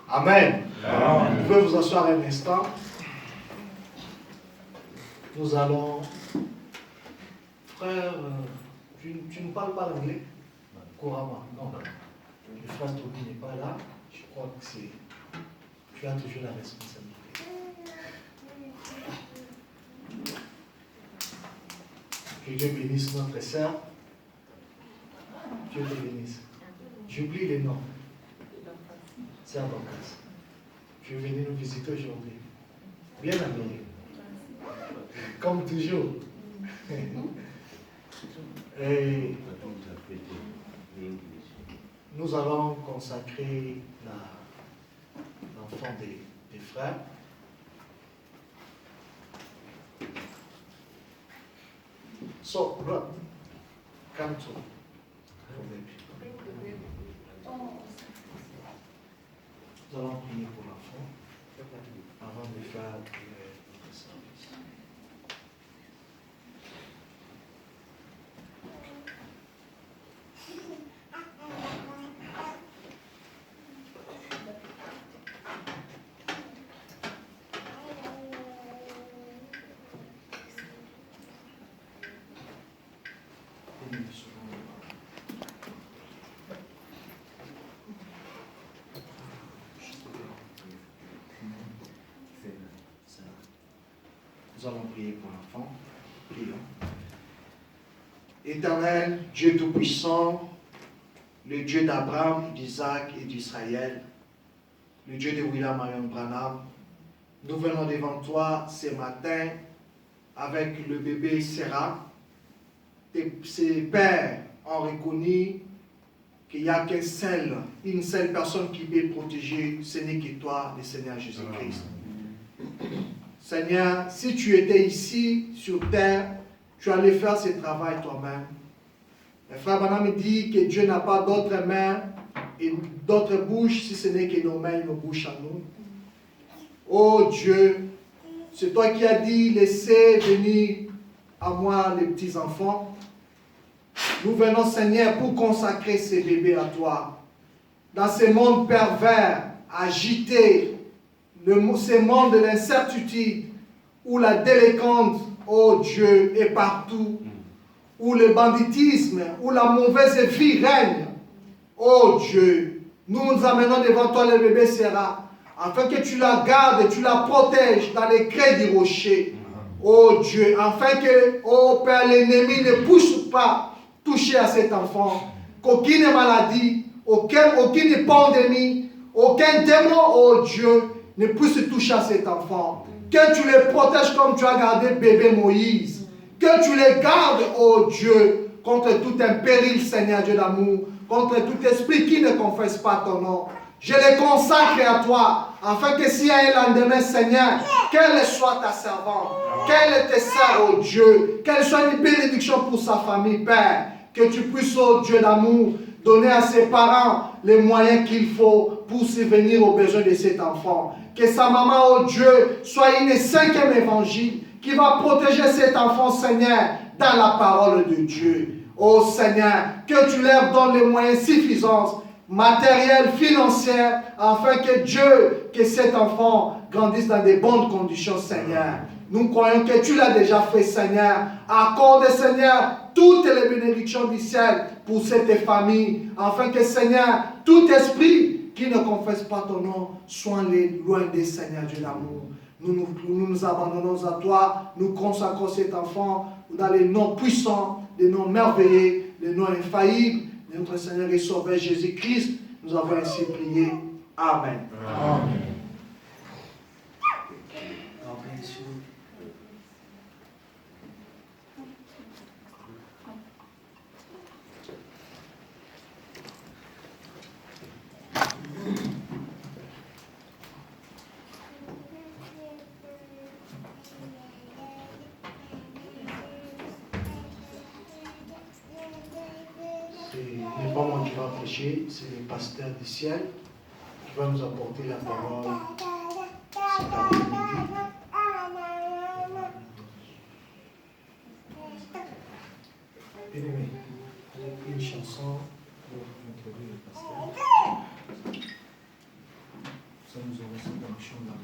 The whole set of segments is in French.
Amen. Vous pouvez vous asseoir un instant. Nous allons... Frère, tu ne parles pas l'anglais couramment? Non. Le frère Toby n'est pas là. Je crois que c'est... Tu as toujours la responsabilité. Que Dieu bénisse notre sœur. Dieu te bénisse. J'oublie les noms. Sœur Dorcas. Tu es venu nous visiter aujourd'hui. Bien habillé. Comme toujours. Et nous allons consacrer l'enfant des frères. So, run. Come to. Nous allons prier pour l'enfant avant de faire notre service. Nous allons prier pour l'enfant. Prions. Éternel, Dieu Tout-Puissant, le Dieu d'Abraham, d'Isaac et d'Israël, le Dieu de William Marion Branham, nous venons devant toi ce matin avec le bébé Sarah. Ses pères ont reconnu qu'il n'y a une seule personne qui peut protéger, ce n'est que toi, le Seigneur Jésus-Christ. Seigneur, si tu étais ici sur terre, tu allais faire ce travail toi-même. Le frère Branham me dit que Dieu n'a pas d'autres mains et d'autres bouches si ce n'est que nos mains et nos bouches à nous. Oh Dieu, c'est toi qui as dit, laissez venir à moi les petits enfants. Nous venons, Seigneur, pour consacrer ces bébés à toi. Dans ce monde pervers, agité, ce monde de l'incertitude, où la délinquance, oh Dieu, est partout, où le banditisme, où la mauvaise vie règne, oh Dieu, nous nous amenons devant toi le bébé Sarah, afin que tu la gardes et tu la protèges dans les crêts du rocher, oh Dieu, afin que, oh Père, l'ennemi ne puisse pas toucher à cet enfant, qu'aucune maladie, aucune pandémie, aucun démon, oh Dieu, ne puisse toucher à cet enfant. Que tu les protèges comme tu as gardé bébé Moïse. Que tu les gardes, oh Dieu, contre tout un péril, Seigneur Dieu d'amour, contre tout esprit qui ne confesse pas ton nom. Je les consacre à toi, afin que s'il y a un lendemain, Seigneur, qu'elle soit ta servante, qu'elle te serve, oh Dieu, qu'elle soit une bénédiction pour sa famille, Père, que tu puisses, oh Dieu d'amour, donner à ses parents les moyens qu'il faut pour subvenir aux besoins de cet enfant. Que sa maman, oh Dieu, soit une 5e évangile qui va protéger cet enfant, Seigneur, dans la parole de Dieu. Oh Seigneur, que tu leur donnes les moyens suffisants, matériels, financiers, afin que Dieu, que cet enfant grandisse dans de bonnes conditions, Seigneur. Nous croyons que tu l'as déjà fait, Seigneur. Accorde, Seigneur, toutes les bénédictions du ciel pour cette famille, afin que, Seigneur, tout esprit qui ne confesse pas ton nom soit loin des Seigneur Dieu d'amour. Nous nous abandonnons à toi, nous consacrons cet enfant dans les noms puissants, les noms merveilleux, les noms infaillibles de notre Seigneur et Sauveur Jésus-Christ. Nous avons ainsi prié. Amen. Amen. Ce n'est pas moi qui va prêcher, c'est le pasteur du ciel qui va nous apporter la parole cet après-midi. Bien-aimé, une chanson pour introduire le pasteur. Ça nous aura cette action là.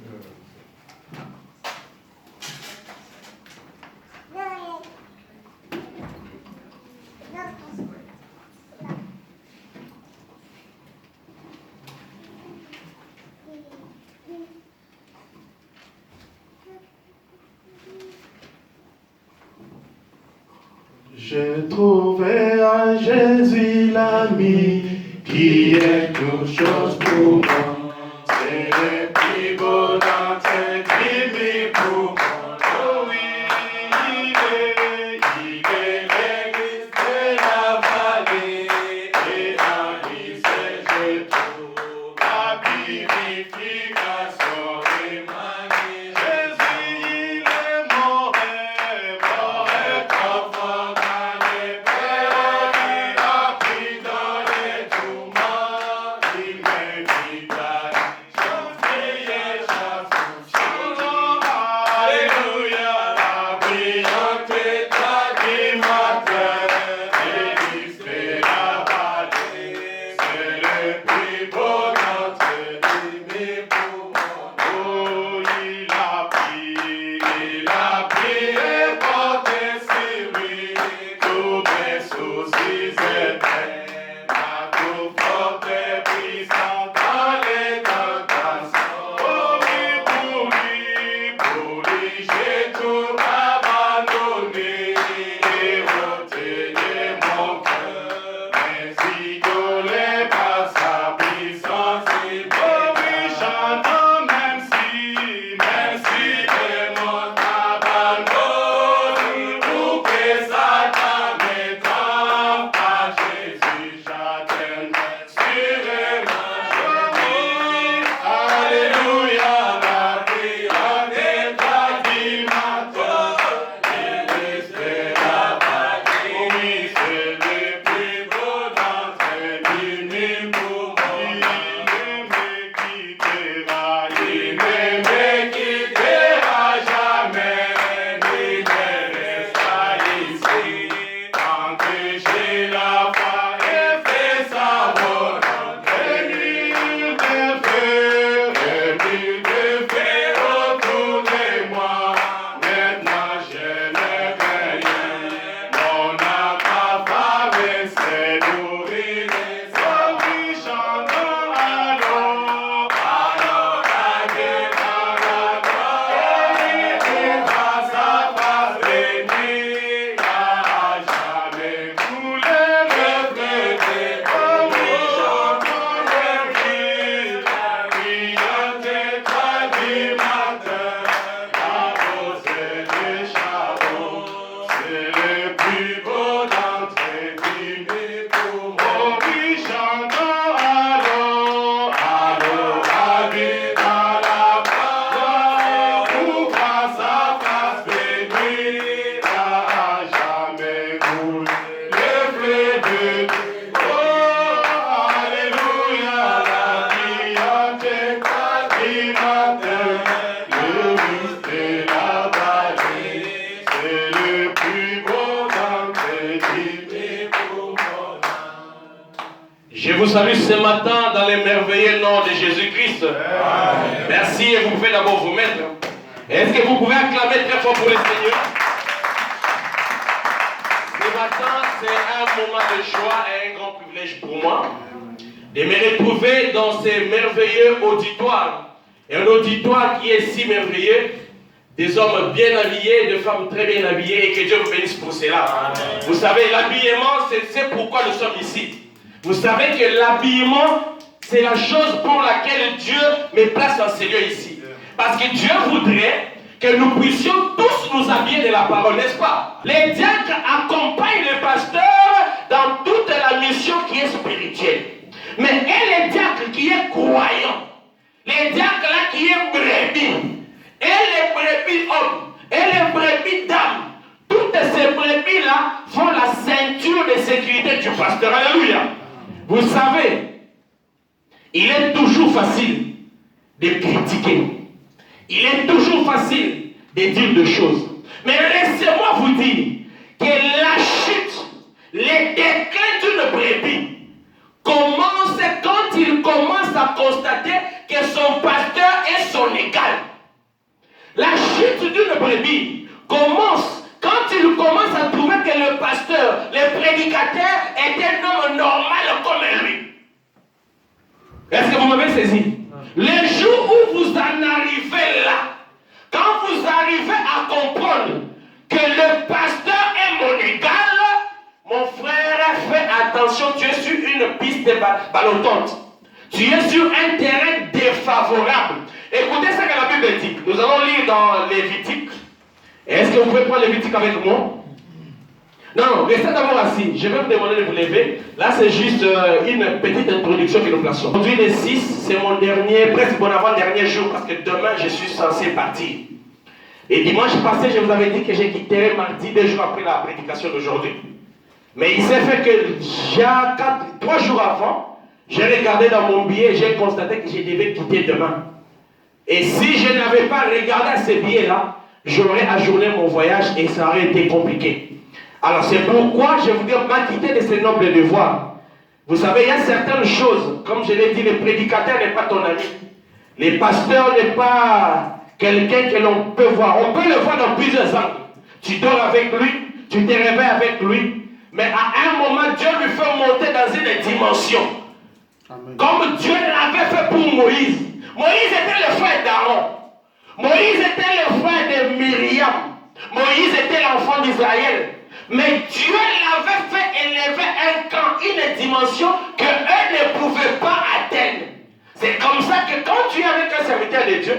J'ai trouvé en Jésus l'ami qui est toute chose pour moi. C'est le plus beau d'entre qui pour moi. Oh oui, il est l'église de la vallée et en lui je trouve la purification et ma vie. Jésus, il est mort enfant. salue ce matin dans le merveilleux nom de Jésus-Christ. Merci et vous pouvez d'abord vous mettre. Est-ce que vous pouvez acclamer très fort pour le Seigneur? Ce matin, c'est un moment de joie et un grand privilège pour moi de me retrouver dans ce merveilleux auditoire. Et un auditoire qui est si merveilleux, des hommes bien habillés, des femmes très bien habillées, et que Dieu vous bénisse pour cela. Amen. Vous savez, l'habillement, c'est pourquoi nous sommes ici. Vous savez que l'habillement, c'est la chose pour laquelle Dieu me place dans ce lieu ici. Parce que Dieu voudrait que nous puissions tous nous habiller de la parole, n'est-ce pas? Les diacres accompagnent le pasteur dans toute la mission qui est spirituelle. Mais et les diacres qui est croyant, les diacres là qui est brebis, et les brebis hommes, et les brebis dames, toutes ces brebis là font la ceinture de sécurité du pasteur. Alléluia. Vous savez, il est toujours facile de critiquer. Il est toujours facile de dire des choses. Mais laissez-moi vous dire que la chute, le déclin d'une brebis commence quand il commence à constater que son pasteur est son égal. La chute d'une brebis commence quand il commence à trouver que le pasteur, le prédicateur est un homme normal comme lui. Est-ce que vous m'avez saisi? Le jour où vous en arrivez là, quand vous arrivez à comprendre que le pasteur est mon égal, mon frère, fais attention, tu es sur une piste ballottante. Tu es sur un terrain défavorable. Écoutez ce que la Bible dit. Nous allons lire dans Lévitique. Est-ce que vous pouvez prendre Lévitique avec moi? Non, restez d'abord assis. Je vais vous demander de vous lever. Là, c'est juste une petite introduction que nous plaçons. Aujourd'hui, le 6, c'est mon dernier, presque mon avant-dernier jour, parce que demain, je suis censé partir. Et dimanche passé, je vous avais dit que j'ai quitté mardi, 2 jours après la prédication d'aujourd'hui. Mais il s'est fait que 3 jours avant, j'ai regardé dans mon billet et j'ai constaté que je devais quitter demain. Et si je n'avais pas regardé ce billet-là, j'aurais ajourné mon voyage et ça aurait été compliqué. Alors c'est pourquoi je vous dis, m'acquitter de ces nobles devoirs. Vous savez, il y a certaines choses, comme je l'ai dit, le prédicateur n'est pas ton ami. Le pasteur n'est pas quelqu'un que l'on peut voir. On peut le voir dans plusieurs angles. Tu dors avec lui, tu te réveilles avec lui, mais à un moment, Dieu lui fait monter dans une dimension. Amen. Comme Dieu l'avait fait pour Moïse. Moïse était le frère d'Aaron. Moïse était le frère de Myriam. Moïse était l'enfant d'Israël. Mais Dieu l'avait fait élever un camp, une dimension qu'eux ne pouvaient pas atteindre. C'est comme ça que quand tu es avec un serviteur de Dieu,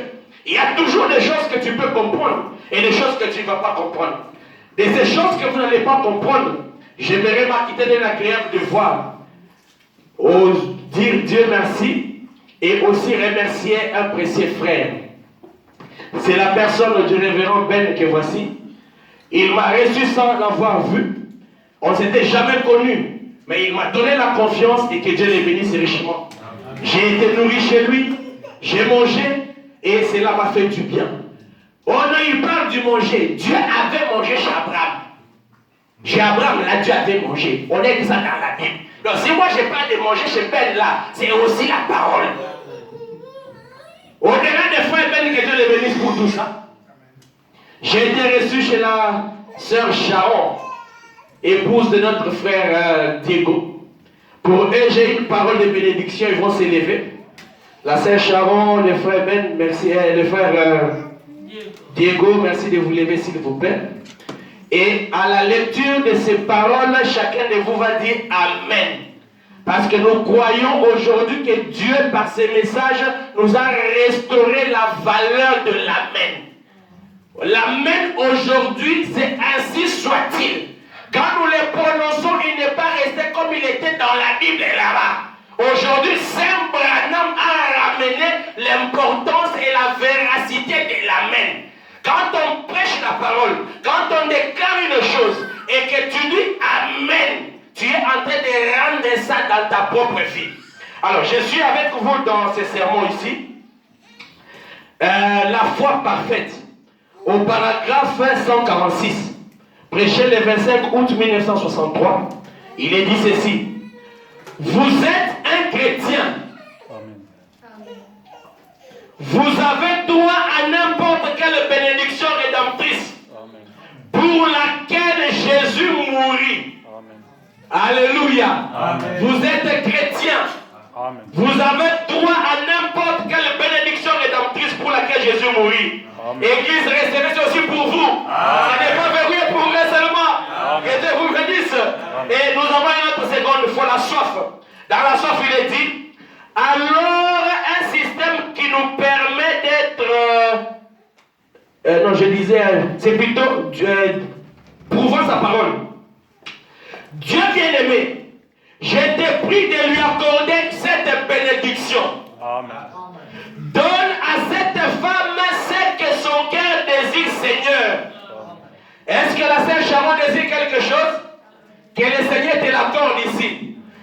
il y a toujours des choses que tu peux comprendre et des choses que tu ne vas pas comprendre. De ces choses que vous n'allez pas comprendre, j'aimerais m'acquitter d'un agréable devoir. Dire Dieu merci et aussi remercier un précieux frère. C'est la personne du révérend Ben que voici. Il m'a reçu sans l'avoir vu. On ne s'était jamais connus. Mais il m'a donné la confiance et que Dieu les bénisse richement. J'ai été nourri chez lui. J'ai mangé et cela m'a fait du bien. Oh non, il parle du manger. Dieu avait mangé chez Abraham. Chez Abraham, là, Dieu avait mangé. On est ça dans la Bible. Donc si moi je parle de manger chez Ben là, c'est aussi la parole. Au-delà des frères Ben, que Dieu les bénisse pour tout ça. J'ai été reçu chez la sœur Sharon, épouse de notre frère Diego. Pour eux, j'ai une parole de bénédiction, ils vont s'élever. La sœur Sharon, le frère Ben, merci, le frère Diego, merci de vous lever s'il vous plaît. Et à la lecture de ces paroles, chacun de vous va dire Amen. Parce que nous croyons aujourd'hui que Dieu, par ces messages, nous a restauré la valeur de l'Amen. L'Amen aujourd'hui, c'est ainsi soit-il. Quand nous les prononçons, il n'est pas resté comme il était dans la Bible là-bas. Aujourd'hui, Saint Branham a ramené l'importance et la véracité de l'Amen. Quand on prêche la parole, quand on déclare une chose et que tu dis Amen, tu es en train de rendre ça dans ta propre vie. Alors, je suis avec vous dans ce sermon ici. La foi parfaite. Au paragraphe 146, prêché le 25 août 1963, il est dit ceci. Vous êtes un chrétien, vous avez droit à n'importe quelle bénédiction rédemptrice pour laquelle Jésus mourit. Alléluia. Amen. Vous êtes chrétien. Amen. Vous avez droit à n'importe quelle bénédiction rédemptrice pour laquelle Jésus mourit. Amen. Église, recevez c'est aussi pour vous. Ce n'est pas verrouillé pour eux seulement. Que Dieu vous bénisse. Et nous avons une autre seconde fois, la soif. Dans la soif, il est dit, alors un système qui nous permet d'être... non, je disais, c'est plutôt prouvant sa parole. Dieu bien-aimé, je te prie de lui accorder cette bénédiction. Amen. Donne à cette femme ce que son cœur désire, Seigneur. Est-ce que la sœur Sharon désire quelque chose? Que le Seigneur te l'accorde ici.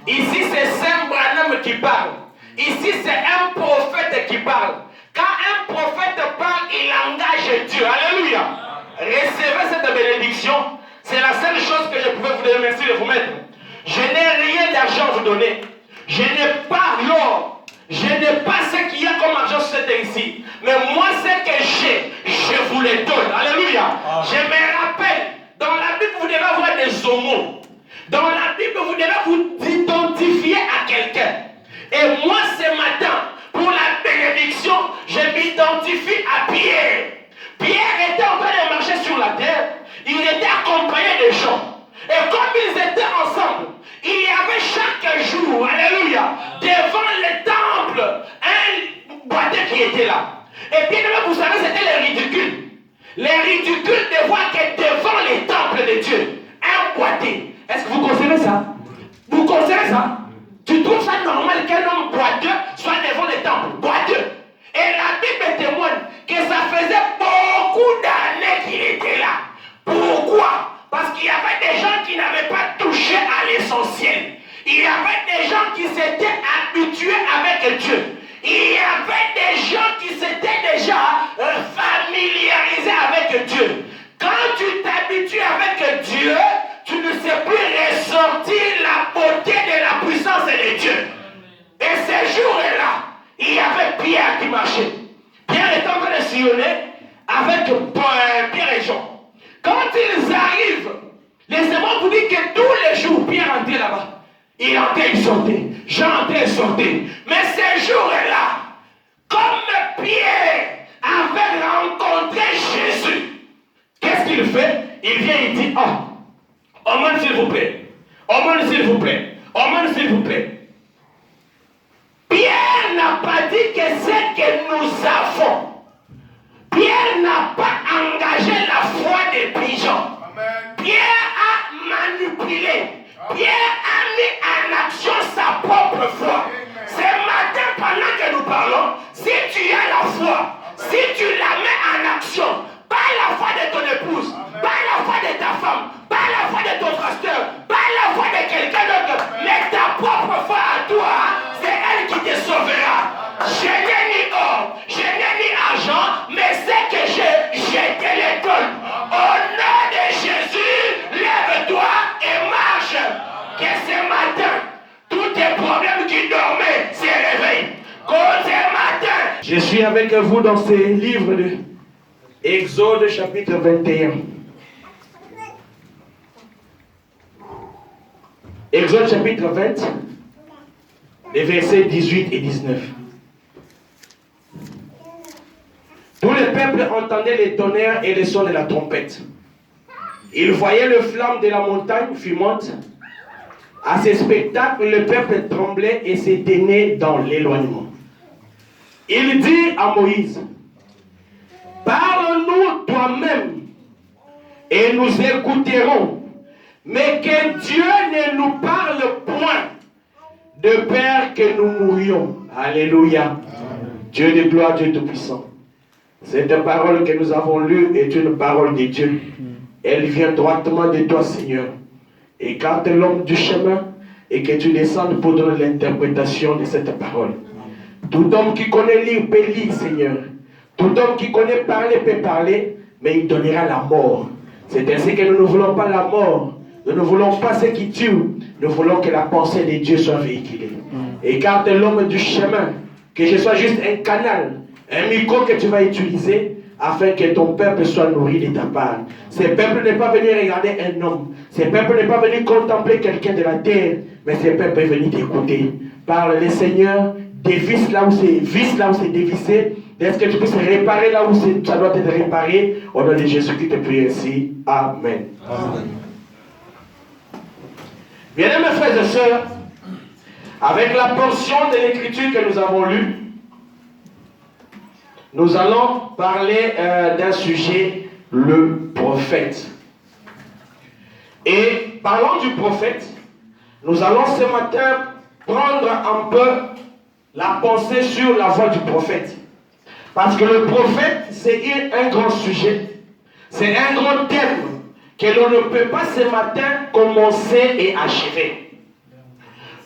Ici, c'est Saint Branham qui parle. Ici, c'est un prophète qui parle. Quand un prophète parle, il engage Dieu. Alléluia. Recevez cette bénédiction. C'est la seule chose que je pouvais vous remercier de vous mettre. Je n'ai rien d'argent à vous donner. Je n'ai pas l'or. Je n'ai pas ce qu'il y a comme argent sur cette terre ici. Mais moi, ce que j'ai, je vous le donne. Alléluia. Je me rappelle, dans la Bible, vous devez avoir des homos. Dans la Bible, vous devez vous identifier à quelqu'un. Et moi, ce matin, pour la bénédiction, je m'identifie à Pierre. Pierre était en train de marcher sur la terre. Il était accompagné de gens. Et comme ils étaient ensemble, il y avait chaque jour, alléluia, devant le temple, un boiteux qui était là. Et bien, vous savez, c'était les ridicules. Les ridicules de voir que devant les temples de Dieu, un boiteux. Est-ce que vous concevez ça? Vous concevez ça? Tu trouves ça normal qu'un homme boiteux soit devant les temples? Boiteux. Et la Bible témoigne que ça faisait beaucoup d'années qu'il était là. Pourquoi? Parce qu'il y avait des gens qui n'avaient pas touché à l'essentiel. Il y avait des gens qui s'étaient habitués avec Dieu. Il y avait des gens qui s'étaient déjà familiarisés avec Dieu. Quand tu t'habitues avec Dieu, tu ne sais plus ressentir la beauté de la puissance de Dieu. Et ce jour-là, il y avait Pierre qui marchait. Pierre était en train de sillonner avec Pierre et Jean. Quand ils arrivent, laissez-moi vous dire que tous les jours, Pierre entrait là-bas. Il entrait, il sortait. Jean entrait, il sortait. Mais ce jour-là, comme Pierre avait rencontré Jésus, qu'est-ce qu'il fait? Il vient, il dit, oh, aumône s'il vous plaît. Aumône s'il vous plaît. Aumône s'il vous plaît. Pierre n'a pas dit que c'est que nous avons. Pierre n'a pas engagé la foi des pigeons. Pierre a manipulé. Pierre a mis en action sa propre foi. Ce matin, pendant que nous parlons, si tu as la foi, si tu la mets en action, pas la foi de ton épouse, pas la foi de ta femme, pas la foi de ton pasteur, pas la foi de quelqu'un d'autre, mais ta propre foi à toi, c'est elle qui te sauvera. Je n'ai ni or, je n'ai ni argent, mais ce que j'ai, je te le donne. Au nom de Jésus, lève-toi et marche. Que ce matin, tous tes problèmes qui dormaient se réveillent. Que ce matin, je suis avec vous dans ce livre de Exode chapitre 21. Exode chapitre 20, les versets 18 et 19. Tout le peuple entendait les tonnerres et les sons de la trompette. Il voyait le flamme de la montagne fumante. À ce spectacle, le peuple tremblait et s'éteignait dans l'éloignement. Il dit à Moïse, parle-nous toi-même et nous écouterons, mais que Dieu ne nous parle point de peur que nous mourions. Alléluia. Amen. Dieu de gloire, Dieu tout-puissant. Cette parole que nous avons lue est une parole de Dieu. Elle vient droitement de toi, Seigneur. Écarte l'homme du chemin et que tu descendes pour donner l'interprétation de cette parole. Tout homme qui connaît lire peut lire, Seigneur. Tout homme qui connaît parler peut parler, mais il donnera la mort. C'est ainsi que nous ne voulons pas la mort. Nous ne voulons pas ce qui tue. Nous voulons que la pensée de Dieu soit véhiculée. Écarte l'homme du chemin. Que je sois juste un canal, un micro que tu vas utiliser afin que ton peuple soit nourri de ta part. Ce peuple n'est pas venu regarder un homme. Ce peuple n'est pas venu contempler quelqu'un de la terre. Mais ce peuple est venu t'écouter. Parle le Seigneur, dévisse là où c'est dévissé. Est-ce que tu puisses réparer là où ça doit être réparé? Au nom de Jésus-Christ, te prie ainsi. Amen. Amen. Bien-aimés frères et sœurs, avec la portion de l'écriture que nous avons lue, nous allons parler d'un sujet, le prophète. Et parlant du prophète, nous allons ce matin prendre un peu la pensée sur la voix du prophète. Parce que le prophète, c'est un grand sujet. C'est un grand thème que l'on ne peut pas ce matin commencer et achever.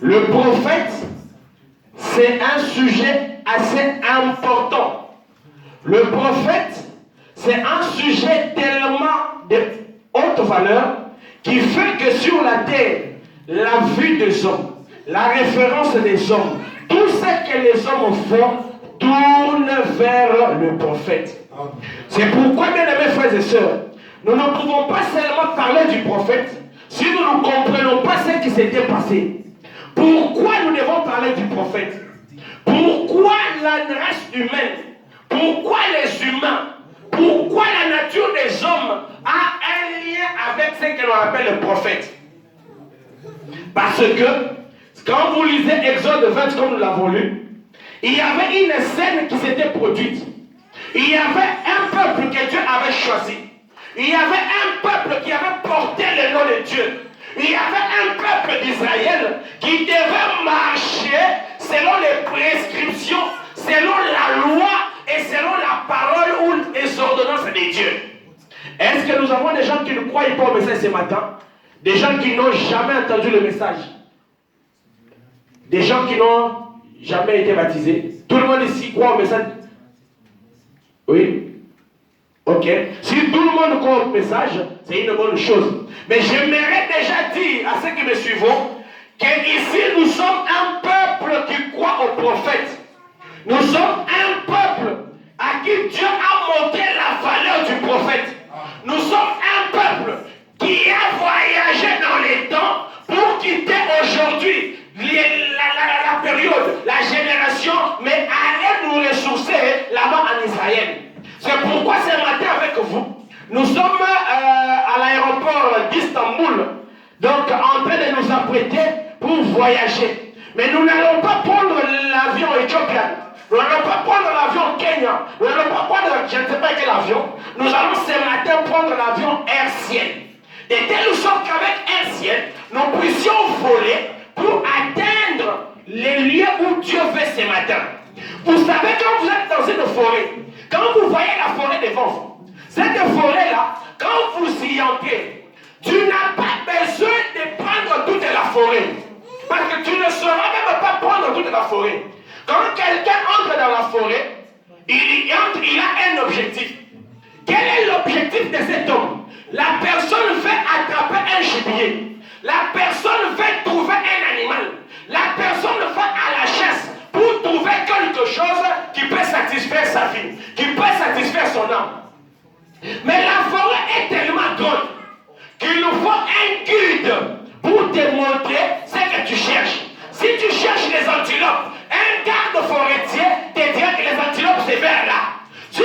Le prophète, c'est un sujet assez important. Le prophète, c'est un sujet tellement de haute valeur qui fait que sur la terre, la vue des hommes, la référence des hommes, tout ce que les hommes font tourne vers le prophète. C'est pourquoi, bien aimés frères et sœurs, nous ne pouvons pas seulement parler du prophète si nous ne comprenons pas ce qui s'était passé. Pourquoi nous devons parler du prophète? Pourquoi la race humaine? Pourquoi les humains? Pourquoi la nature des hommes a un lien avec ce que l'on appelle le prophète? Parce que, quand vous lisez Exode 20 comme nous l'avons lu, il y avait une scène qui s'était produite. Il y avait un peuple que Dieu avait choisi. Il y avait un peuple qui avait porté le nom de Dieu. Il y avait un peuple d'Israël qui devait marcher selon les prescriptions, selon la loi et selon la parole ou les ordonnances de Dieu. Est-ce que nous avons des gens qui ne croient pas au message ce matin? Des gens qui n'ont jamais entendu le message? Des gens qui n'ont jamais été baptisés? Tout le monde ici croit au message? Oui? Ok. Si tout le monde croit au message, c'est une bonne chose. Mais j'aimerais déjà dire à ceux qui me suivent qu'ici nous sommes un peuple qui croit au prophète. Nous sommes un peuple à qui Dieu a montré la valeur du prophète. Nous sommes un peuple qui a voyagé dans les temps pour quitter aujourd'hui la période, la génération, mais aller nous ressourcer là-bas en Israël. C'est pourquoi ce matin avec vous, nous sommes à l'aéroport d'Istanbul, donc en train de nous apprêter pour voyager. Mais nous n'allons pas prendre l'avion éthiopien, nous n'allons pas prendre l'avion Kenya, nous n'allons pas prendre je ne sais pas quel avion, nous allons ce matin prendre l'avion Air Ciel. De telle sorte qu'avec Air Ciel, nous puissions voler pour atteindre les lieux où Dieu veut ce matin. Vous savez, quand vous êtes dans une forêt, quand vous voyez la forêt devant vous, cette forêt-là, quand vous y entrez, tu n'as pas besoin de prendre toute la forêt. Parce que tu ne sauras même pas prendre toute la forêt. Quand quelqu'un entre dans la forêt, il a un objectif. Quel est l'objectif de cet homme? La personne veut attraper un gibier. La personne veut trouver un animal. La personne va à la chasse pour trouver quelque chose qui peut satisfaire sa vie, qui peut satisfaire son âme. Mais la forêt est tellement grande qu'il nous faut un guide pour te montrer ce que tu cherches. Si tu cherches les antilopes, un garde forestier te dira que les antilopes c'est vers là. Si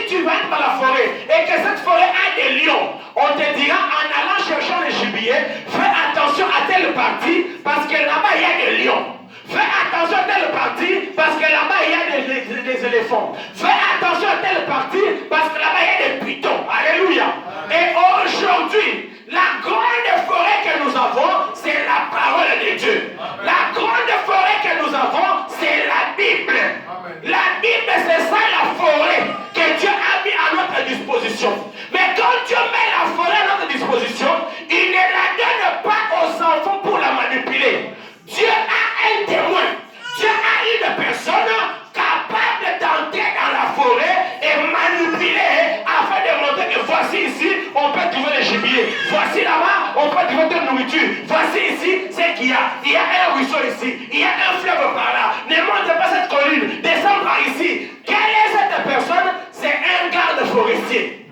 tu vas dans la forêt et que cette forêt a des lions, on te dira en allant chercher le gibier, fais attention à telle partie parce que là-bas il y a des lions. Fais attention à telle partie parce que là-bas il y a des éléphants. Fais attention à telle partie parce que là-bas il y a des pitons. Alléluia. Et aujourd'hui, la grande forêt que nous avons, c'est la parole de Dieu. La grande forêt que nous avons, c'est la Bible. La Bible, c'est ça la forêt que Dieu a mis à notre disposition. Mais quand Dieu met la forêt à notre disposition, il ne la donne pas aux enfants pour la manipuler. Dieu a un témoin. Dieu a une personne capable d'entrer dans la forêt et manipuler afin de montrer que voici ici, on peut trouver le gibier. Voici là-bas, on peut trouver de la nourriture. Voici ici, ce qui qu'il y a un ruisseau ici, il y a un fleuve par là. Ne monte pas cette colline, descends par ici. Quelle est cette personne? C'est un garde forestier.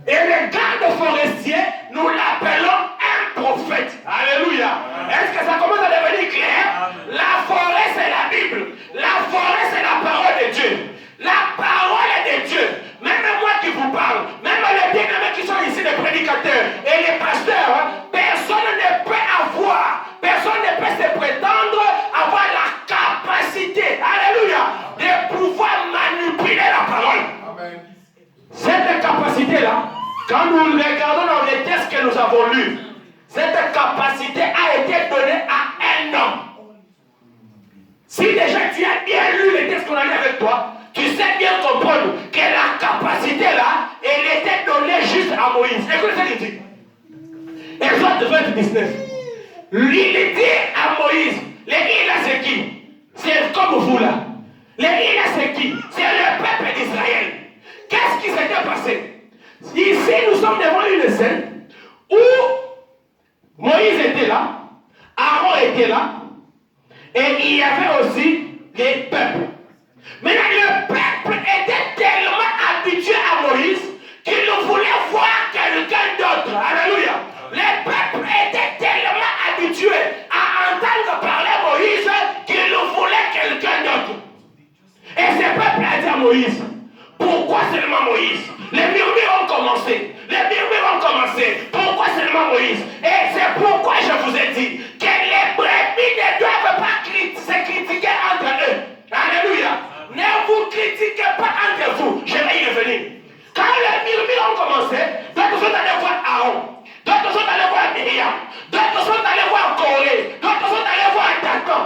Et le garde forestier, nous l'appelons un prophète. Alléluia. Est-ce que ça commence à devenir clair? La forêt, c'est la Bible. La forêt, c'est la parole de Dieu. La parole est de Dieu. Même moi qui vous parle, même les bien-aimés qui sont ici, les prédicateurs et les pasteurs, personne ne peut se prétendre avoir la capacité, alléluia, de pouvoir manipuler la parole. Amen. Cette capacité-là, quand nous regardons dans les textes que nous avons lus, cette capacité a été donnée à un homme. Si déjà tu as bien lu les textes qu'on a lu avec toi, tu sais bien comprendre que la capacité-là, elle était donnée juste à Moïse. Écoutez ce qu'il dit. Exode 20-19. Il dit à Moïse, les îles, c'est qui? C'est comme vous là. Les îles, c'est qui? C'est le peuple d'Israël. Qu'est-ce qui s'était passé? Ici, nous sommes devant une scène où Moïse était là, Aaron était là, et il y avait aussi les peuples. Maintenant, le peuple était tellement habitué à Moïse qu'il voulait voir quelqu'un d'autre. Alléluia. Le peuple était tellement habitué à entendre parler Moïse qu'il voulait quelqu'un d'autre. Et ce peuple a dit à Moïse, pourquoi seulement Moïse? Les murmures ont commencé. Les murmures ont commencé. Pourquoi seulement Moïse? Et c'est pourquoi je vous ai dit que les brebis ne doivent pas se critiquer entre eux. Alléluia. Ne vous critiquez pas entre vous. Je vais y revenir. Quand les murmures ont commencé, d'autres sont allés voir Aaron. D'autres sont allés voir Myriam. D'autres sont allés voir Corée. D'autres sont allés voir Dathan.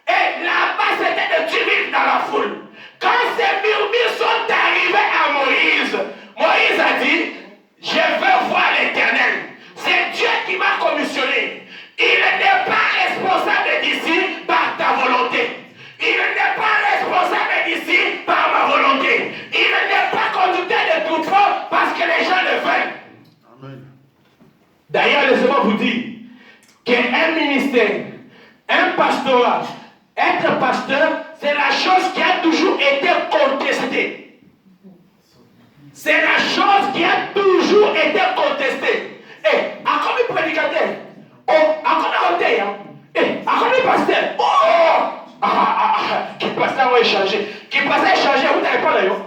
Et là-bas, c'était de tumulte dans la foule. Quand ces murmures sont arrivés à Moïse, Moïse a dit, je veux voir l'Éternel. C'est Dieu qui m'a commissionné. Il n'est pas responsable d'ici par ta volonté. Il n'est pas responsable d'ici par ma volonté. Il n'est pas conducteur de toute forme parce que les gens le veulent. Amen. D'ailleurs, laissez-moi vous dire qu'un ministère, un pastorat, être pasteur, c'est la chose qui a toujours été contestée. C'est la chose qui a toujours été contestée. Et à combien de prédicateurs? À combien à combien de pasteurs? Qui pasteur va échanger? Qui pasteur a échangé? Vous n'avez pas d'ailleurs?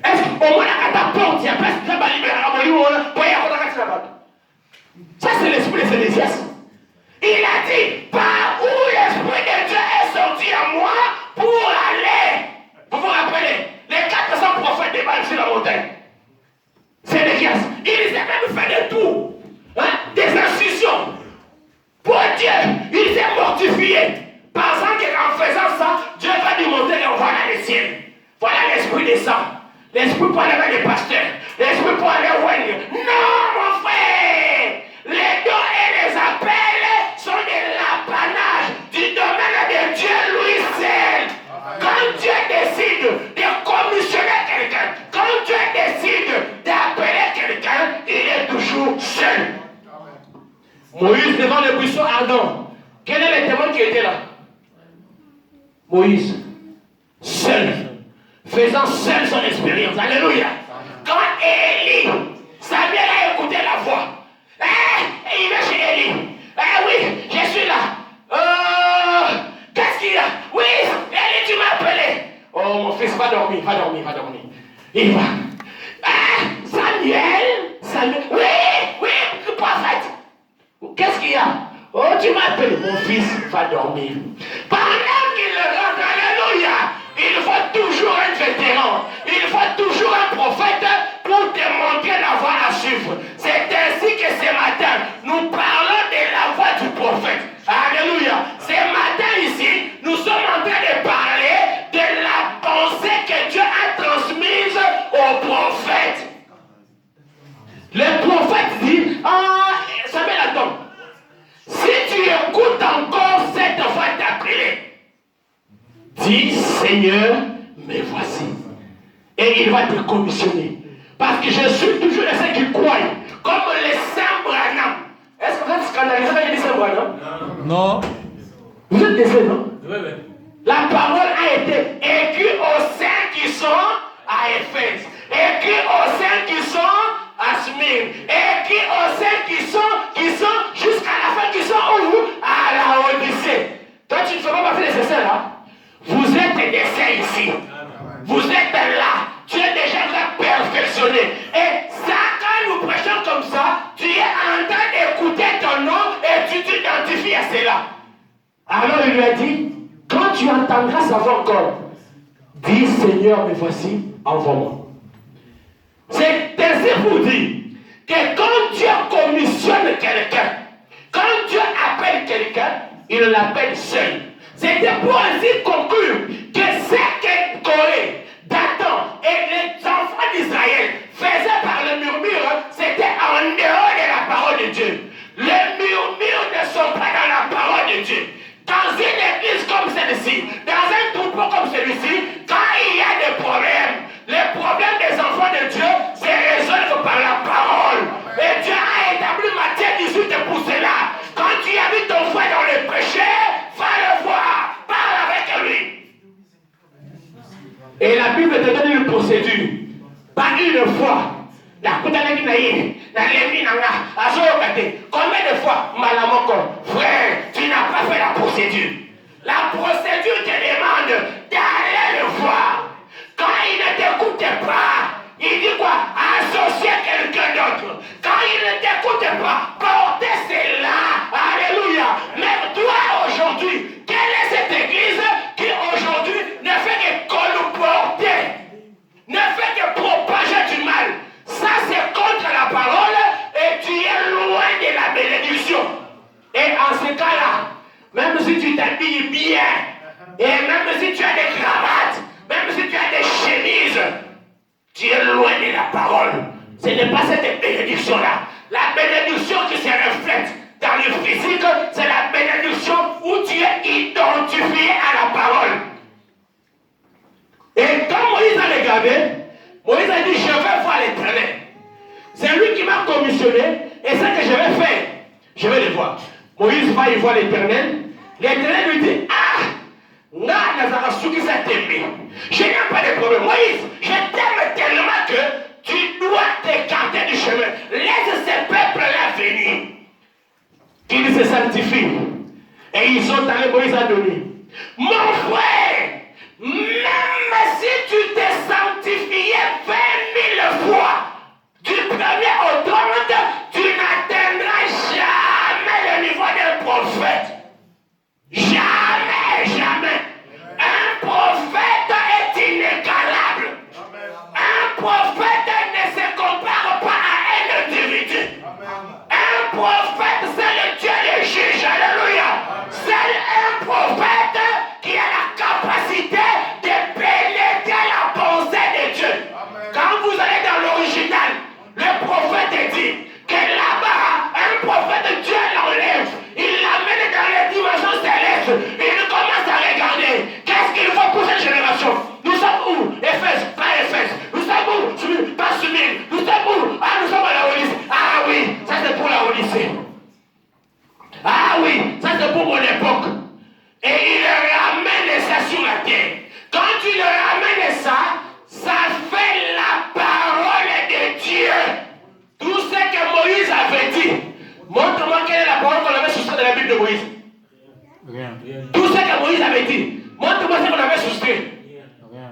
Est-ce qu'au moins à ta porte, il n'y a pas de travail libéral à mon ça, c'est l'esprit de Sénésias. Il a dit, par où l'esprit de Dieu est sorti à moi pour aller. Vous vous rappelez, les 400 prophètes de Baal sur la montagne. Sénésias, il les a même fait de tout. Des institutions. Pour Dieu, il s'est mortifié. Pensant qu'en faisant ça, Dieu va lui montrer que voilà les ciels. Voilà l'esprit des saints. L'esprit pour aller vers les pasteurs. L'esprit pour aller au règne. Non, mon frère. Les dons et les appels sont de l'apanage du domaine de Dieu lui seul. Quand Dieu décide de commissionner quelqu'un, quand Dieu décide d'appeler quelqu'un, il est toujours seul. Moïse devant le buisson ardent. Quel est le témoin qui était là? Moïse. Seul. Faisant seul son expérience. Alléluia. Quand Élie, Samuel a écouté la voix. Il va chez Élie. Oui, je suis là. Qu'est-ce qu'il y a? Oui, Élie, tu m'as appelé. Oh, mon fils, va dormir. Il va. Samuel. Oui, prophète. Qu'est-ce qu'il y a? Oh, tu m'as appelé. Mon fils va dormir. Pendant qu'il rentre, alléluia, il faut toujours un vétéran. Il faut toujours un prophète pour te montrer la voie à suivre. C'est ainsi que ce matin, nous parlons de la voie du prophète. Alléluia. Ce matin ici, nous sommes en train de parler de la pensée que Dieu a transmise au prophète. Le prophète dit, Samuel, attends. Si tu écoutes encore cette voix t'appeler, dis Seigneur, me voici. Et il va te commissionner. Parce que je suis toujours de ceux qui croient. Comme les saints Branham. Est-ce scandalisé quand il dit ça, non? Non. Vous êtes désolé, non? Oui, oui. La parole a été écrite aux saints qui sont à Éphèse, écrite aux saints qui sont à Smyrne, écrite aux saints qui sont jusqu'à la fin, qui sont où? À la Odyssée. Toi, tu ne fais pas partie de ces saints là. Vous êtes des saints ici. Vous êtes là. Tu es déjà perfectionné. Et ça, quand nous prêchons comme ça, tu es en train d'écouter ton nom et tu t'identifies à cela. Alors il lui a dit, quand tu entendras sa voix encore, dis Seigneur, me voici, envoie-moi. C'est ainsi pour dire que quand Dieu commissionne quelqu'un, quand Dieu appelle quelqu'un, il l'appelle seul. C'était pour ainsi conclure que ce que Corée, Dathan et les enfants d'Israël faisaient par le murmure, c'était en dehors de la parole de Dieu. Les murmures ne sont pas dans la parole de Dieu. Dans une église comme celle-ci, dans un troupeau comme celui-ci, quand il y a des problèmes, les problèmes des enfants de Dieu se résolvent par la parole. Et Dieu a établi Matthieu 18 pour cela. Quand tu as vu ton frère dans le péché, va le voir, parle avec lui. Et la Bible te donne une procédure. Pas une fois. Combien de fois, Malamoko, frère, tu n'as pas fait la procédure? La procédure te demande d'aller le voir. Quand il ne t'écoute pas, il dit quoi? Associer quelqu'un d'autre. Quand il ne t'écoute pas, porter cela. Alléluia. Mais toi aujourd'hui, quelle est cette église qui aujourd'hui ne fait que colporter, ne fait que propager du mal? Ça c'est contre la parole et tu es loin de la bénédiction. Et en ce cas-là, même si tu t'habilles bien, et même si tu as des cravates, même si tu as des chemises, tu es loin de la parole. Ce n'est pas cette bénédiction-là. La bénédiction qui se reflète dans le physique, c'est la bénédiction où tu es identifié à la parole. Et quand Moïse a regardé, Moïse a dit, je vais voir l'Éternel. C'est lui qui m'a commissionné, et ce que je vais faire, je vais le voir. Moïse va y voir l'Éternel. L'Éternel lui dit, je n'ai pas de problème. Moïse, je t'aime tellement que tu dois t'écarter du chemin. Laisse ce peuple-là venir. Qu'ils se sanctifient. Et ils sont allés, Moïse a donné. Mon frère, même si tu t'es sanctifié 20 000 fois, du premier au 30, tu n'atteindras jamais le niveau d'un prophète. Jamais, jamais. Un prophète est inégalable. Un prophète ne se compare pas à un individu. Un prophète, c'est le Dieu le juge. Alléluia. C'est un prophète qui a la capacité de pénétrer la pensée de Dieu. Quand vous allez dans l'original, le prophète dit que là-bas, un prophète, Dieu l'enlève. Il l'amène dans les dimensions célestes. Il commence à regarder. Qu'est-ce qu'il faut pour cette génération? Nous sommes où? Éphèse, pas Éphèse. Nous sommes où? Pas Smyrne. Nous sommes où? Ah, nous sommes à la Odyssée. Ah oui, ça c'est pour la Odyssée. Ah oui, ça c'est pour mon époque. Et il ramène ça sur la terre. Quand il ramène ça, ça fait la parole de Dieu. Tout ce que Moïse avait dit. Montre-moi quelle est la parole qu'on avait soustrait dans la Bible de Moïse. Rien. Tout ce que Moïse avait dit. Montre-moi ce qu'on avait soustrait. Rien.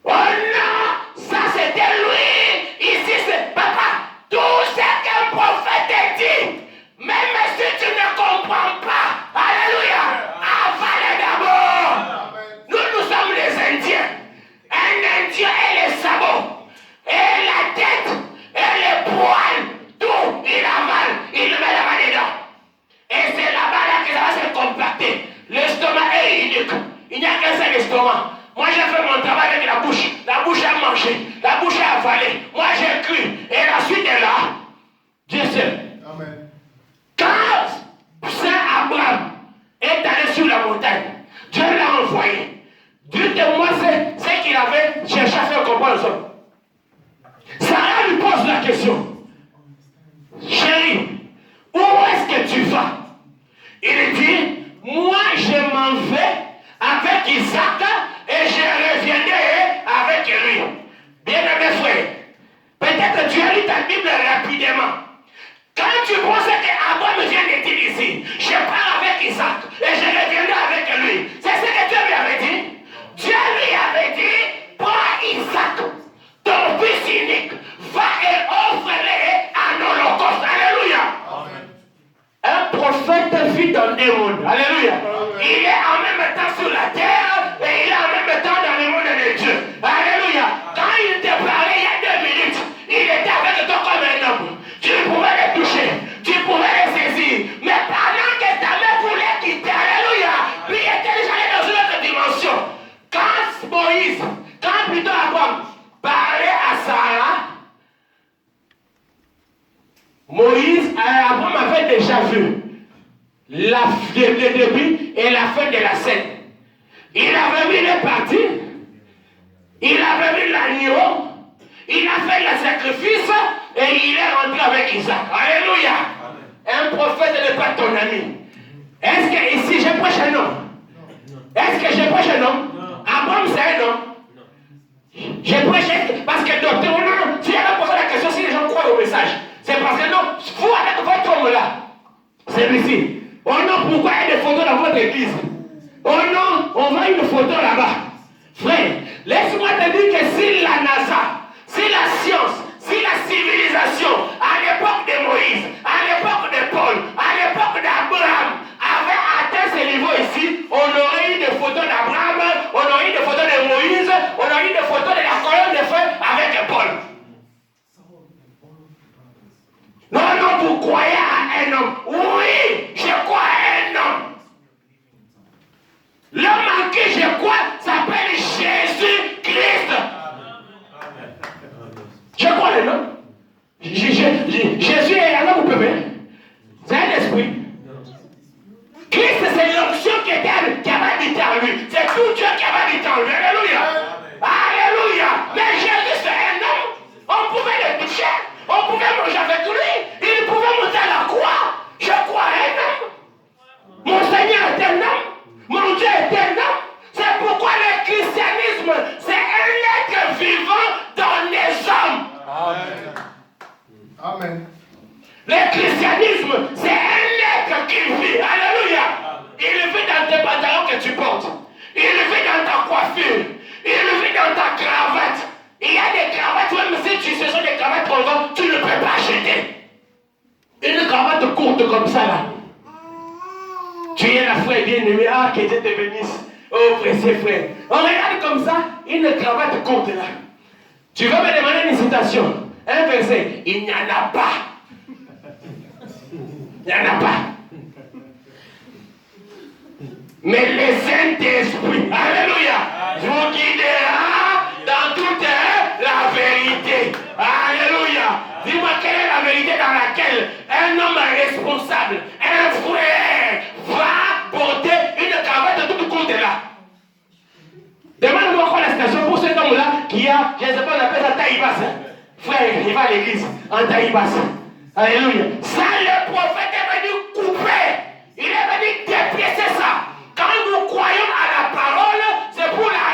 Oh non, ça c'était lui. Ici c'est papa. Tout ce qu'un prophète dit, même si tu ne comprends pas, alléluia, avale d'abord. Nous sommes les Indiens. Un Indien et les sabots, et la tête, et les poils, tout, il avale, il met la main dedans. Et c'est là-bas là que ça va se compacter. L'estomac est unique. Il n'y a qu'un seul estomac. Moi j'ai fait mon travail avec la bouche. La bouche a mangé, la bouche a avalé. Moi j'ai cru. Et la suite est là. Dieu sait. Amen. Quand Saint Abraham est allé sur la montagne, Dieu l'a envoyé. Dites-moi ce qu'il avait cherché à faire comprendre aux hommes. Sarah lui pose la question. Chérie, où est parti, il avait vu l'agneau, il a fait le sacrifice et il est rentré avec Isaac. Alléluia. Un prophète n'est pas ton ami. Est-ce que ici je prêche un homme? Est-ce que je prêche un homme? Abraham c'est un homme. Je prêche parce que docteur, non, si j'avais posé la question, si les gens croient au message, c'est parce que non, vous avec votre homme là, celui-ci. Oh non, pourquoi il y a des photos dans votre église? Oh non, on voit une photo là-bas. Frère, laisse-moi te dire que si la NASA, si la science, si la civilisation, à l'époque de Moïse, à l'époque de Paul, à l'époque d'Abraham, avait atteint ce niveau ici, on aurait eu des photos d'Abraham, on aurait eu des photos de Moïse, on aurait eu des photos de la colonne de feu avec Paul. Non, non, vous croyez à un homme. Oui, je crois à un homme. L'homme en qui je crois s'appelle Jésus-Christ. Je crois à un homme. Jésus est un homme ou bébé. C'est un esprit. Christ, c'est l'option qui avait habité en lui. C'est tout Dieu qui avait habité en lui. Alléluia. Alléluia. Mais Jésus, c'est un homme. On pouvait le toucher. On pouvait manger avec lui. Il pouvait monter à la croix. Je crois à un homme. Mon Seigneur est un homme. Mon Dieu est un homme. C'est pourquoi le christianisme, c'est un être vivant dans les hommes. Amen. Amen. Le christianisme, c'est un être qui vit. Alléluia. Il vit dans tes pantalons que tu portes. Il vit dans ta coiffure. Il vit dans ta cravate. Il y a des cravates, même si ce sont des cravates qu'on vend, tu ne peux pas acheter. Une cravate courte comme ça là. Tu es la frère bien-aimé, ah, que Dieu te bénisse. Oh, précieux frère. On regarde comme ça, une cravate courte là. Tu veux me demander une citation, un verset, il n'y en a pas. Il n'y en a pas. Mais le Saint-Esprit, alléluia, vous guidera dans toute la vérité. Alléluia. Dis-moi quelle est la vérité dans laquelle un homme responsable, un frère, va porter une cravate toute courte là. Demande-moi quoi la citation pour cet homme-là qui a, je ne sais pas, on appelle ça taille basse. Frère, il va à l'église en taille basse. Alléluia. Ça, le prophète est venu couper. Il est venu dépiécer ça. Quand nous croyons à la parole, c'est pour la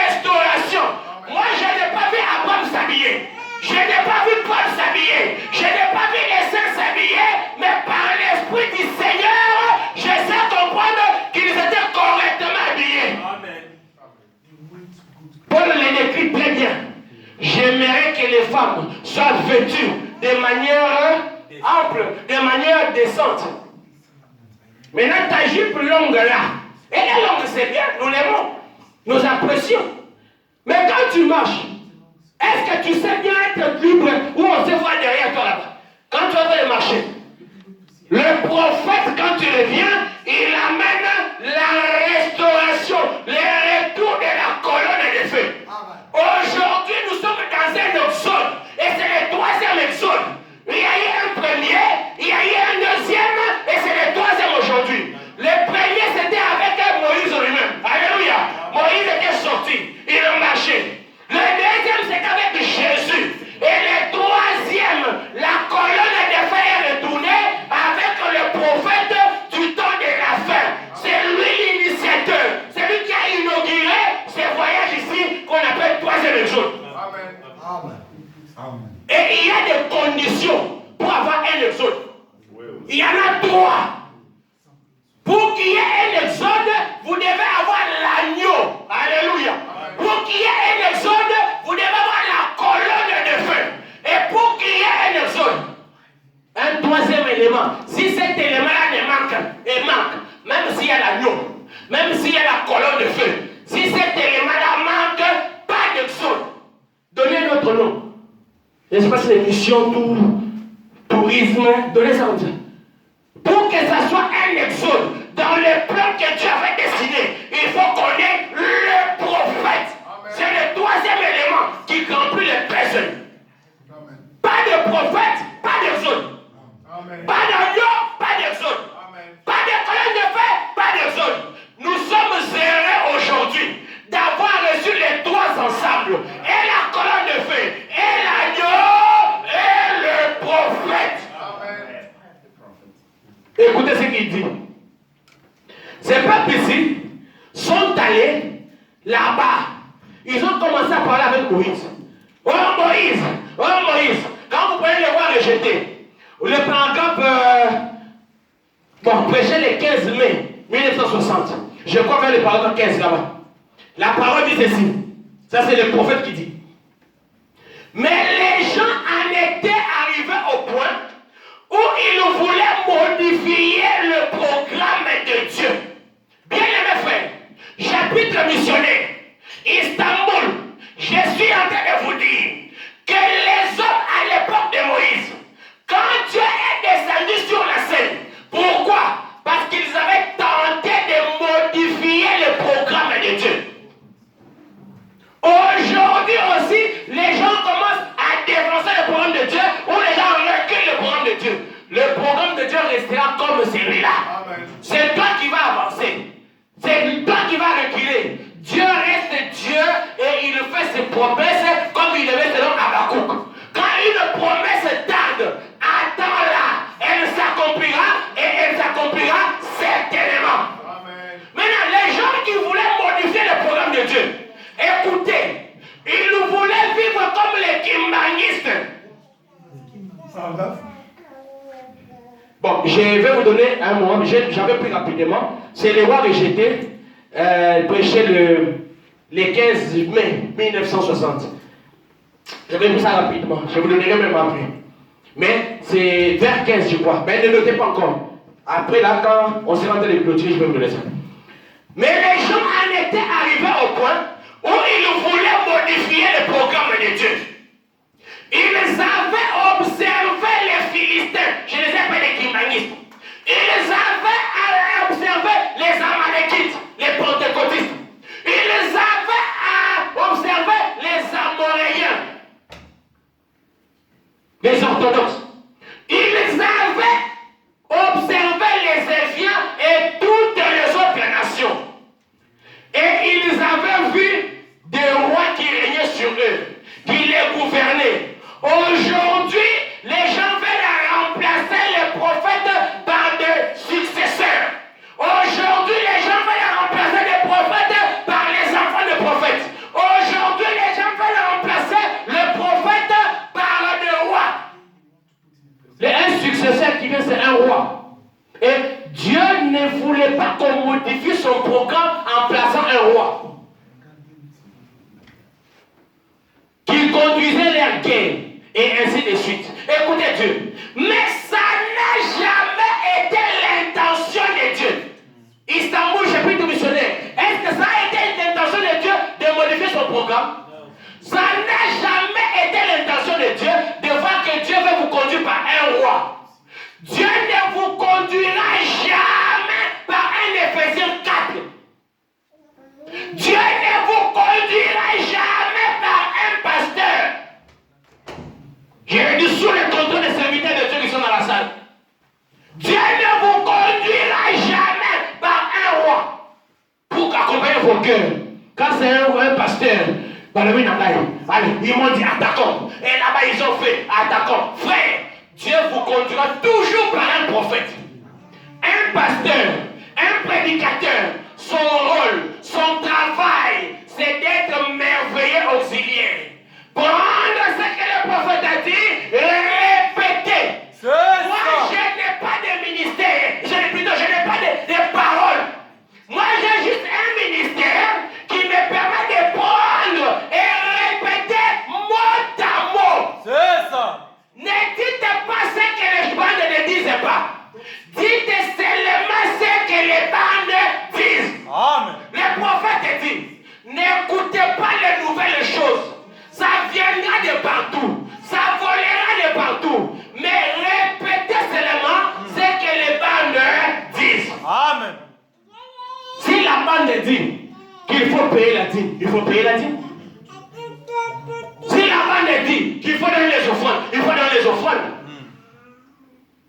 restauration. Moi, je n'ai pas vu Abraham s'habiller. Je n'ai pas vu Paul s'habiller. Je n'ai pas vu les saints s'habiller. Mais par l'Esprit du Seigneur, je sais comprendre qu'ils étaient correctement habillés. Amen. Paul le décrit très bien. J'aimerais que les femmes soient vêtues de manière ample, de manière décente. Maintenant, ta jupe longue là, elle est longue, c'est bien, nous l'aimons, nous apprécions. Mais quand tu marches, est-ce que tu sais bien être libre ou on se voit derrière toi là-bas? Quand tu vas marcher, le prophète, quand tu reviens, il amène la restauration, le retour de la colonne de feu. Aujourd'hui, nous sommes dans un exode, et c'est le troisième exode. Il y a eu un premier, il y a eu un deuxième, et c'est le troisième aujourd'hui. Le premier, c'était avec Moïse lui-même. Alléluia. Moïse était sorti, il a marché. Le deuxième, c'était avec Jésus. Et le troisième, la colonne de feu est retournée avec le prophète du temps de la fin. C'est lui l'initiateur. C'est lui qui a inauguré ce voyage ici qu'on appelle troisième exode. Amen. Amen. Et il y a des conditions pour avoir un exode. Il y en a trois. Pour qu'il y ait un exode, vous devez avoir l'agneau. Alléluia. Pour qu'il y ait un exode, vous devez avoir la colonne de feu. Et pour qu'il y ait un exode, un troisième élément, si cet élément-là ne manque, même s'il y a l'agneau, même s'il y a la colonne de feu, si cet élément-là manque, pas d'exode. Donnez notre nom. Je ne sais pas si c'est mission, tourisme, donnez ça comme ça. Pour que ça soit un exode, dans le plan que Dieu avait dessiné, il faut qu'on ait le prophète. C'est le troisième élément qui remplit les personnes. Pas de prophète, pas d'exode. Pas d'agneau, pas d'exode. Pas de colonne de feu, pas d'exode. Nous sommes heureux aujourd'hui d'avoir Ils ont commencé à parler avec Moïse. Oh Moïse, oh Moïse. Quand vous prenez les rois rejetés, le paragraphe, prêcher le 15 mai 1960. Je crois vers le paragraphe 15 là-bas. La parole dit ceci. Ça c'est le prophète qui dit. Mais les gens en étaient arrivés au point où ils voulaient modifier le programme de Dieu. Bien-aimés frères, chapitre missionnaire, Istanbul, je suis en train de vous dire que les hommes à l'époque de Moïse, quand Dieu est descendu sur la scène, pourquoi? Parce qu'ils avaient tenté de modifier le programme de Dieu. Aujourd'hui aussi, les gens commencent à défoncer le programme de Dieu ou les gens reculent le programme de Dieu. Le programme de Dieu restera comme celui-là. C'est toi qui vas avancer. C'est toi qui vas reculer. Dieu reste Dieu et il fait ses promesses comme il le fait selon Habakkuk. Quand une promesse tarde, attends-la. Elle s'accomplira et elle s'accomplira certainement. Amen. Maintenant, les gens qui voulaient modifier le programme de Dieu, écoutez, ils voulaient vivre comme les kimbangistes. Bon, je vais vous donner un moment, j'avais pris rapidement. C'est les rois rejetés, prêché le 15 mai 1960. Je vais vous ça rapidement, je vous donnerai même après. Mais c'est vers 15, je crois. Mais ne notez pas encore. Après, là, quand on s'est rentré les clôtures, je vais vous donner ça. Mais les gens en étaient arrivés au point où ils voulaient modifier le programme de Dieu. Ils avaient observé les Philistins. Je ne les ai pas des Kimbanistes. Ils avaient observé les Amalekites, les Pentecôtistes. Ils avaient observé les Amoréens, les orthodoxes. Ils avaient observé les Éphriens et toutes les autres nations. Et ils avaient vu des rois qui régnaient sur eux, qui les gouvernaient. Aujourd'hui, les gens veulent remplacer les prophètes par des successeurs. Aujourd'hui, les gens veulent remplacer les prophètes par les enfants de prophètes. Aujourd'hui, les gens veulent remplacer le prophète par des rois. Un successeur qui vient, c'est un roi. Et Dieu ne voulait pas qu'on modifie son programme en plaçant un roi qui conduisait leur guerre et ainsi de suite. Écoutez Dieu. Mais ça n'a jamais été l'intention de Dieu. Istanbul, chapitre missionnaire. Est-ce que ça a été l'intention de Dieu de modifier son programme? Ça n'a jamais été l'intention de Dieu de voir que Dieu veut vous conduire par un roi. Dieu ne vous conduira jamais par un Éphésiens 4. Dieu ne vous conduira jamais par un pasteur. J'ai dit sous le contrôle des serviteurs de Dieu qui sont dans la salle. Dieu ne vous conduira jamais par un roi pour accompagner vos cœurs. Quand c'est un pasteur, allez, ils m'ont dit attaquons. Et là-bas ils ont fait attaquons. Frère, Dieu vous conduira toujours par un prophète. Un pasteur, un prédicateur, son rôle, son travail, c'est d'être merveilleux auxiliaire. Prendre ce que le prophète a dit, répéter. Moi, je n'ai pas de ministère, je n'ai pas de paroles. Moi, j'ai juste un ministère qui me permet de prendre et répéter mot à mot. C'est ça. Ne dites pas ce que les bandes ne disent pas. Dites seulement ce que les bandes disent. Amen. Le prophète dit, n'écoutez pas les nouvelles choses. Ça viendra de partout. Ça volera de partout. Mais répétez seulement ce que les bandes disent. Amen. Si la bande dit qu'il faut payer la dîme, il faut payer la dîme. Si la bande dit qu'il faut donner les offrandes, il faut donner les offrandes.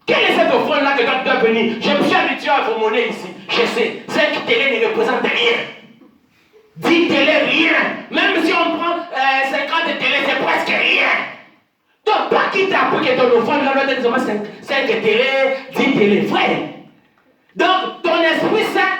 Quelle est cette offrande-là que Dieu doit venir? Je me suis habitué à vos monnaies ici. Je sais, 5 télé ne représente rien. 10 télé, rien. Même si on prend 50 télé, c'est presque rien. Donc, pas qui t'a appris que ton offrande doit être 5 télé, 10 télé, frère. Donc, ton Esprit Saint